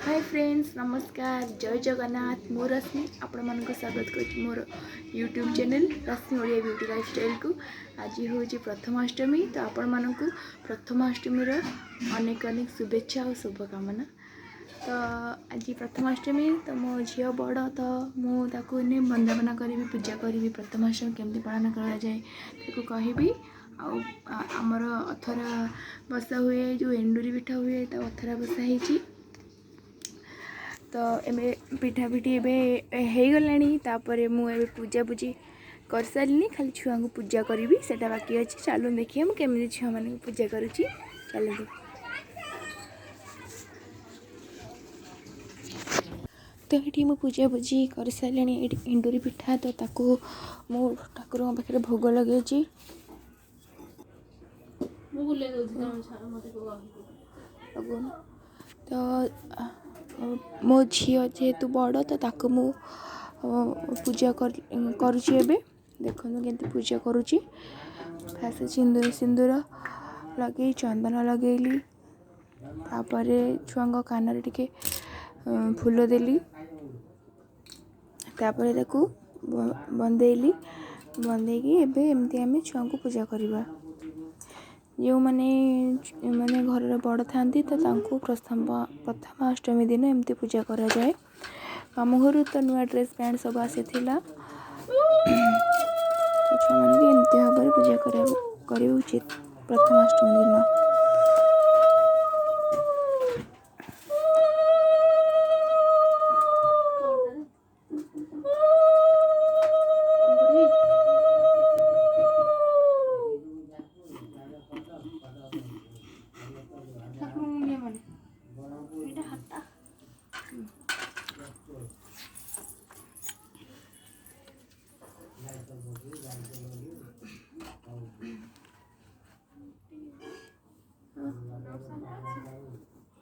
Hi friends नमस्कार जय जगन्नाथ मो रश्मि आपण मन स्वागत कर मोर यूट्यूब चैनल रश्मि ओडिया ब्यूटी लाइफस्टाइल को। आज हूँ प्रथमाष्टमी तो आपण मन प्रथमाष्टमी अनेक अनेक शुभेच्छा और शुभकामना। तो आज प्रथमाष्टमी तो मो झी बड़ तो मुझे वंदना करी पूजा करी प्रथमाष्टमी केमती पालन करा जाए कहबी। आमर अथरा बसा हुए जो एंडुरी पिठा हुए तो अथरा बसा ही तो एमे पिठा पिठी हो गलापर मुझे पूजा पूजी कर सारे खाली छुआ को पूजा करी से बाकी अच्छे। चलो देखिए मुझे केमी छुआ मान पूजा करुँची। चलो तो ये मुझे पूजा पूजी कर सारे एंडुरी पिठा तो ताकू मु ठाकुर पाखे भोग लगे तो मो झी जेहेतु बड़ तो ताको मु पूजा करुँची एबे देखो केमती पूजा करुँची। फास्ट सिंदूर सिंदूर लगे चंदन लगेली तापर छुआ कान टिके फूल देली तापर ताकू बंदेली बंदेकी एबे एमती आम छुआ को पूजा करवा। जो मैंने मैंने घर बड़ था तो प्रथमाष्टमी दिन एमती पूजा करा जाए। आम घर तो नुआ ड्रेस पैंट सब आसी तो छुआ मान एमती भाव में पूजा कर उचित प्रथमाष्टमी दिन।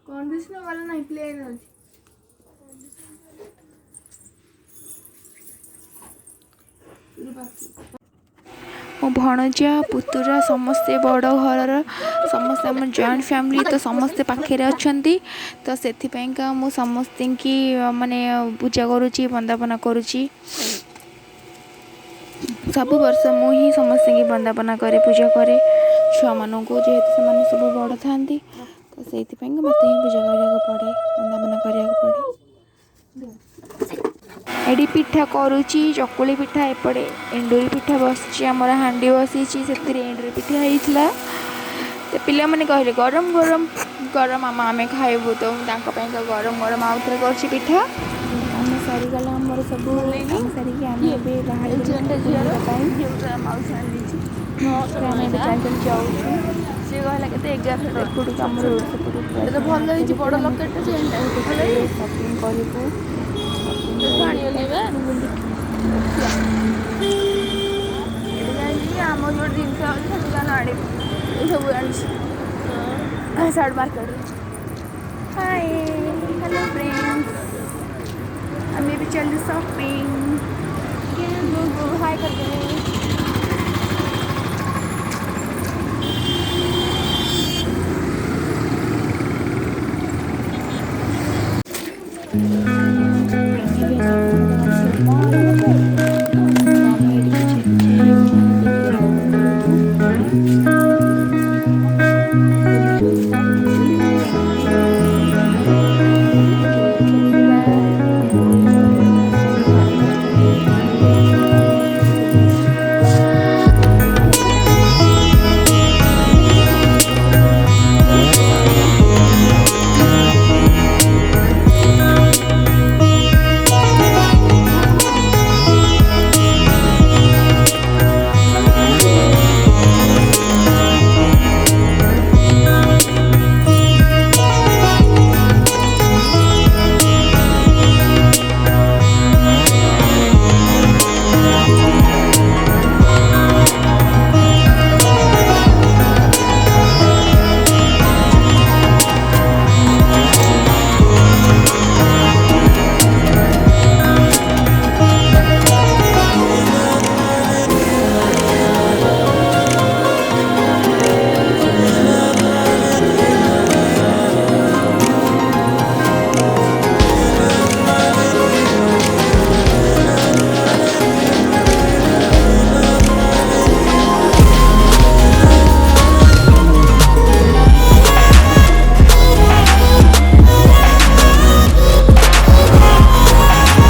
कंडीशनर वाला नहीं प्लेन है। मो भणजा पुतुरा समस्ते बड़ घर समस्ते आम जॉइंट फैमिली तो समस्ते पाखे अच्छा तो से मु समस्ते की माने पूजा करुँची वंदना करुँची। सब वर्ष मु ही समस्ते की वंदना करे पूजा करे छुआ मान को जेहेतु से सब बड़ था तो से मत ही पूजा करा पड़े वंदना करा पड़े। एडी पिठा करुँची चकुली पिठा एपटे एंडुरी पिठा बस आमर हांडी बसी से एंडुरी पिठा होता तो पिला मैंने कहले गरम गरम गरम आम आम खाइबू तो गरम गरम आउ थे कर पिठा आम सरीगला आमर सब सारिकी आम बाहर जाऊँ सी कहला के 11 एपटू आम भल बड़ लकेट शपिंग करूँ आम जो जिनस आने सब आनी side market. Hi hello friends आम भी चलू शॉपिंग हाय कर